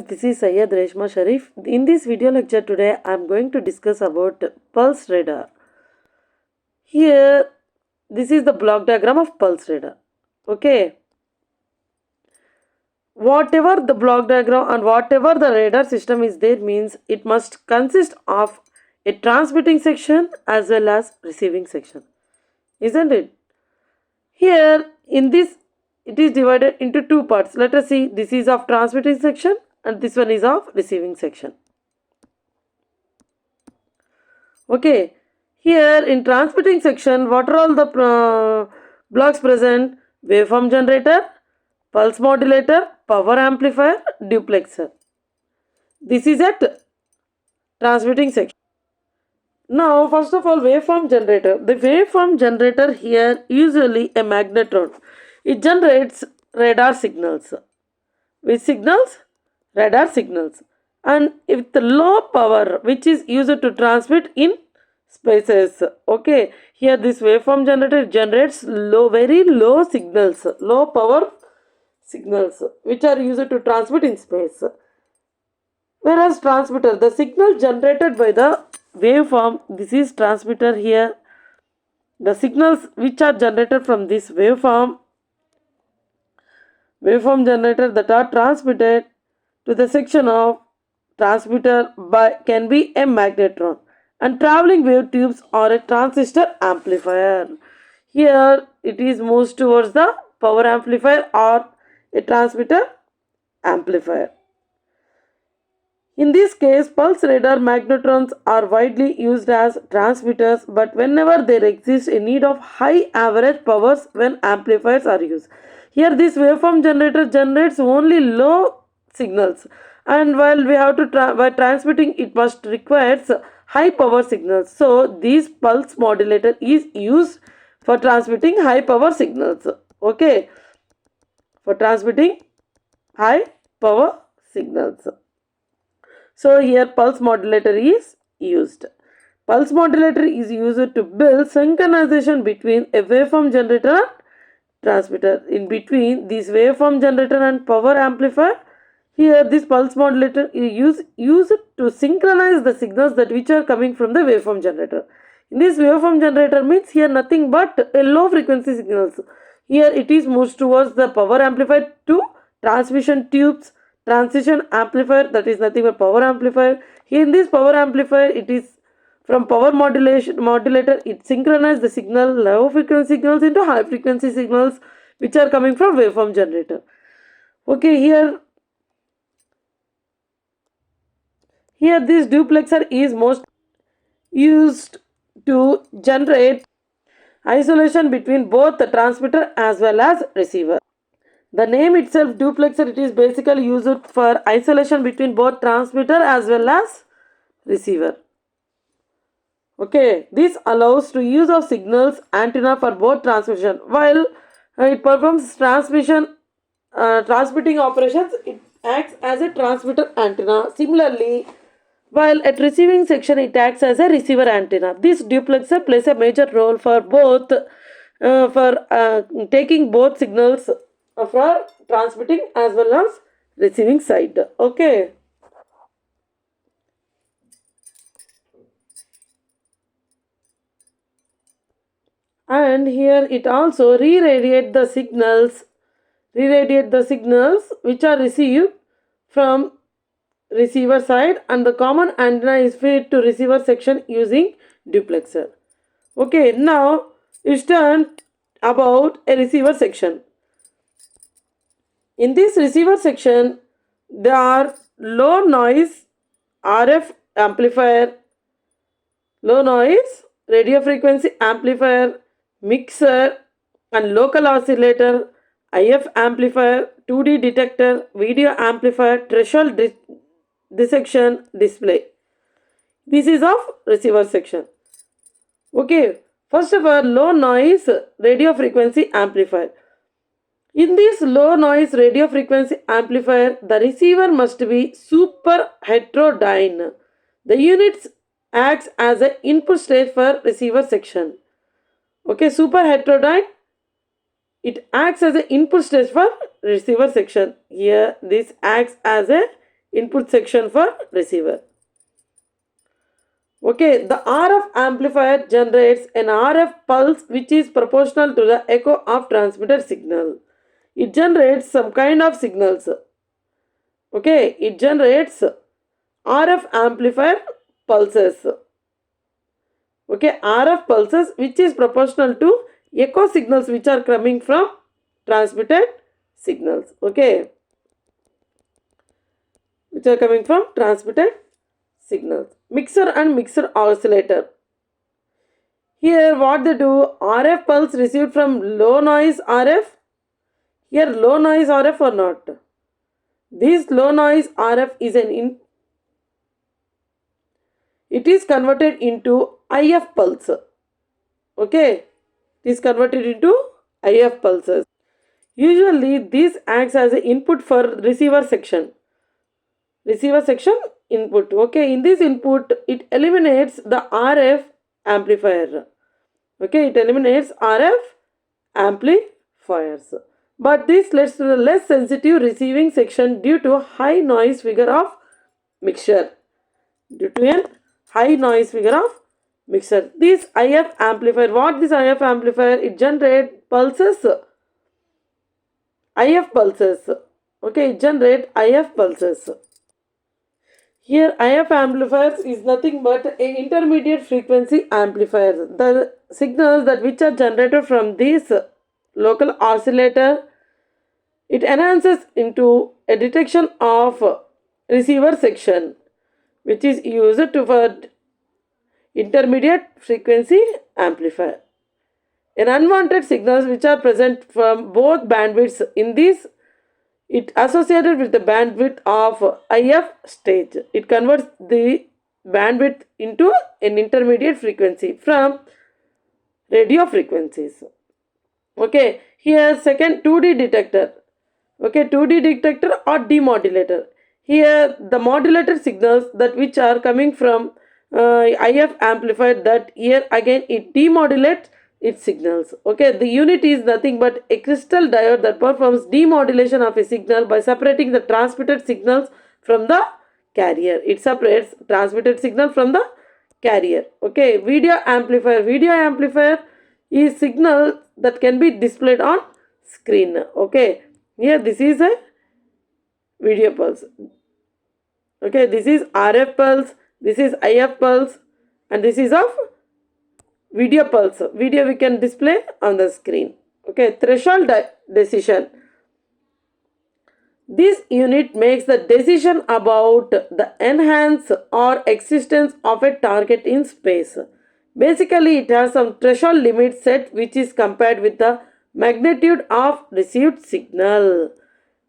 This is Syed Reshma Sharif. In this video lecture today, I am going to discuss about pulse radar. Here, this is the block diagram of pulse radar. Okay. Whatever the block diagram and whatever the radar system is there means it must consist of a transmitting section as well as receiving section. Isn't it? Here, in this, it is divided into two parts. Let us see, this is of transmitting section and this one is of receiving section. Okay, here in transmitting section, what are all the blocks present? Waveform generator, pulse modulator, power amplifier, duplexer. This is at transmitting section. Now, first of all, waveform generator. The waveform generator here usually a magnetron. It generates radar signals. Which signals? Radar signals. And with the low power, which is used to transmit in spaces. Okay, here this waveform generator generates very low signals, low power signals, which are used to transmit in space. Whereas transmitter, the signal generated by the waveform, this is transmitter here. The signals which are generated from this waveform generator that are transmitted to the section of transmitter can be a magnetron and traveling wave tubes or a transistor amplifier. Here it is moves towards the power amplifier or a transmitter amplifier. In this case, pulse radar magnetrons are widely used as transmitters, but whenever there exists a need of high average powers when amplifiers are used. Here this waveform generator generates only low signals, and while we have to by transmitting it must requires high power signals. So this pulse modulator is used for transmitting high power signals. Okay, for transmitting high power signals. So here pulse modulator is used. Pulse modulator is used to build synchronization between a waveform generator and transmitter. In between this waveform generator and power amplifier, here this pulse modulator is used to synchronize the signals that which are coming from the waveform generator. In this waveform generator means here nothing but a low frequency signals. Here it is moves towards the power amplifier to transmission tubes, transition amplifier, that is nothing but power amplifier. Here in this power amplifier, it is from power modulator, it synchronizes the signal, low frequency signals into high frequency signals which are coming from waveform generator. Okay, here this duplexer is most used to generate isolation between both the transmitter as well as receiver. The name itself, duplexer, it is basically used for isolation between both transmitter as well as receiver. Okay, this allows to use of signals antenna for both transmission. While it performs transmitting operations, it acts as a transmitter antenna. Similarly, while at receiving section, it acts as a receiver antenna. This duplexer plays a major role for both taking both signals for transmitting as well as receiving side. Okay. And here it also re-radiate the signals which are received from receiver side, and the common antenna is fed to receiver section using duplexer. Okay, now it's done about a receiver section. In this receiver section, there are low noise RF amplifier, low noise radio frequency amplifier, mixer and local oscillator, IF amplifier, 2D detector, video amplifier, threshold dissection display. This is of receiver section. Okay, first of all, low noise radio frequency amplifier. In this low noise radio frequency amplifier, the receiver must be super heterodyne. The units acts as an input stage for receiver section. Okay, super heterodyne, it acts as an input stage for receiver section. Here this acts as a input section for receiver. Okay, the RF amplifier generates an RF pulse which is proportional to the echo of transmitter signal. It generates some kind of signals. Okay, it generates RF amplifier pulses. Okay, RF pulses which is proportional to echo signals which are coming from transmitted signals. Okay, which are coming from transmitted signals. Mixer and mixer oscillator. Here what they do, RF pulse received from low noise RF. Here low noise RF or not. This low noise RF is it is converted into IF pulse. Okay, it is converted into IF pulses. Usually this acts as an input for receiver section. Receiver section input. Okay, in this input it eliminates the RF amplifier. Okay, it eliminates RF amplifiers. But this leads to the less sensitive receiving section due to high noise figure of mixture. Due to a high noise figure of mixture. This IF amplifier, what this IF amplifier? It generates pulses. IF pulses. Okay, it generates IF pulses. Here IF amplifiers is nothing but an intermediate frequency amplifier. The signals that which are generated from this local oscillator, it enhances into a detection of receiver section which is used to for intermediate frequency amplifier. And unwanted signals which are present from both bandwidths in this, it associated with the bandwidth of IF stage. It converts the bandwidth into an intermediate frequency from radio frequencies. Okay, here second 2D detector. Okay, 2D detector or demodulator. Here the modulator signals that which are coming from IF amplifier, that here again it demodulates its signals. Okay, the unit is nothing but a crystal diode that performs demodulation of a signal by separating the transmitted signals from the carrier. It separates transmitted signal from the carrier. Okay, video amplifier. Video amplifier is signal that can be displayed on screen. Okay, here this is a video pulse. Okay, this is RF pulse, this is IF pulse, and this is of video pulse. Video we can display on the screen. Okay, threshold decision. This unit makes the decision about the enhance or existence of a target in space. Basically, it has some threshold limit set which is compared with the magnitude of received signal.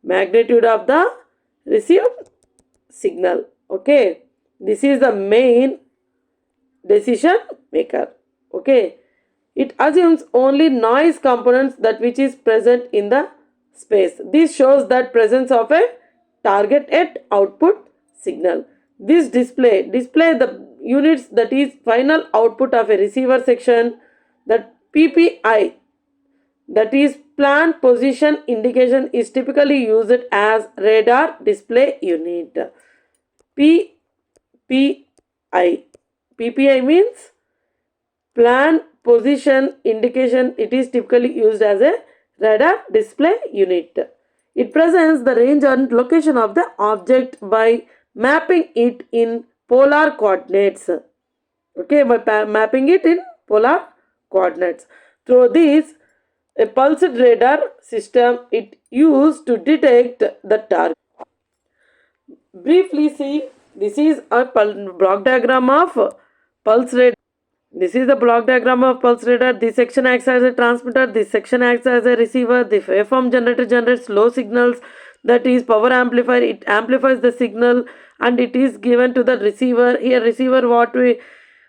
Magnitude of the received signal. Okay, this is the main decision maker. Okay, it assumes only noise components that which is present in the space. This shows that presence of a target at output signal. This display the units that is final output of a receiver section, that PPI, that is plan position indication, is typically used as radar display unit. PPI. PPI means plan position indication. It is typically used as a radar display unit. It presents the range and location of the object by mapping it in polar coordinates. Okay, by mapping it in polar coordinates. Through this, a pulsed radar system it used to detect the target. Briefly see, this is a block diagram of pulse radar. This is the block diagram of pulse radar. This section acts as a transmitter, this section acts as a receiver. The waveform generator generates low signals, that is power amplifier. It amplifies the signal and it is given to the receiver. Here receiver what we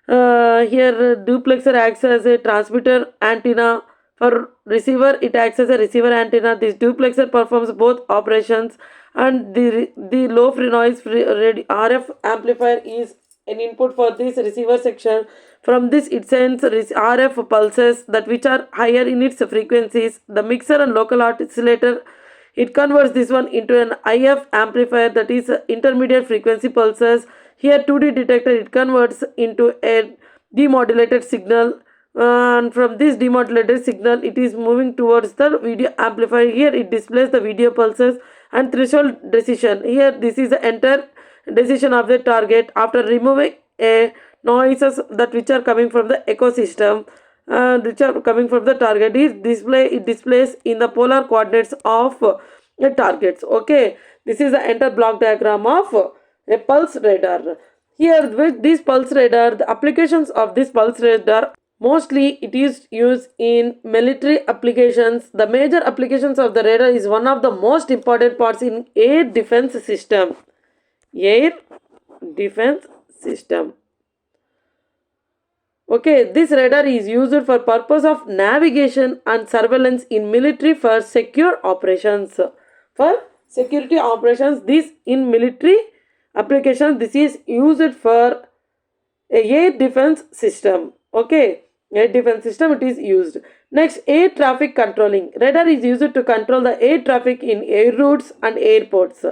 here duplexer acts as a transmitter antenna. For receiver it acts as a receiver antenna. This duplexer performs both operations, and the low noise RF amplifier is an input for this receiver section. From this it sends RF pulses that which are higher in its frequencies. The mixer and local oscillator It converts this one into an IF amplifier, that is intermediate frequency pulses. Here 2D detector, it converts into a demodulated signal, and from this demodulated signal it is moving towards the video amplifier. Here it displays the video pulses. And threshold decision, here this is the entire decision of the target after removing a noises that which are coming from the ecosystem, which are coming from the target. It displays in the polar coordinates of the targets. Okay, this is the entire block diagram of a pulse radar. Here with this pulse radar, the applications of this pulse radar, mostly it is used in military applications. The major applications of the radar is one of the most important parts in air defense system. Air defense system. Okay, this radar is used for purpose of navigation and surveillance in military for secure operations. For security operations, this in military applications, this is used for a air defense system. Okay, air defense system it is used. Next, air traffic controlling. Radar is used to control the air traffic in air routes and airports.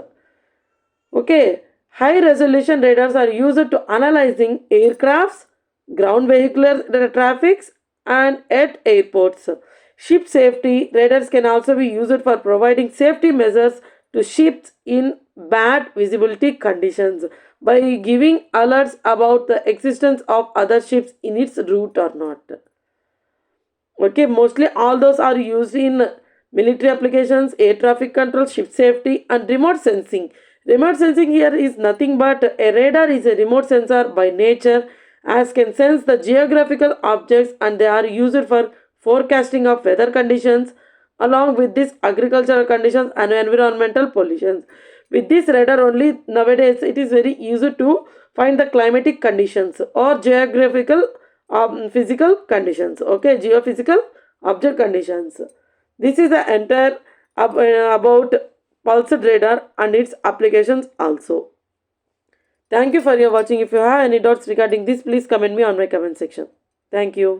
Okay, high resolution radars are used to analyzing aircrafts, ground vehicular traffics, and at airports. Ship safety radars can also be used for providing safety measures to ships in bad visibility conditions by giving alerts about the existence of other ships in its route or not. Okay, mostly all those are used in military applications, air traffic control, ship safety, and remote sensing. Remote sensing here is nothing but a radar is a remote sensor by nature, as can sense the geographical objects, and they are used for forecasting of weather conditions along with this agricultural conditions and environmental pollutions. With this radar only nowadays it is very easy to find the climatic conditions or geographical physical conditions. Okay, geophysical object conditions. This is the entire about pulsed radar and its applications also. Thank you for your watching. If you have any doubts regarding this, please comment me on my comment section. Thank you.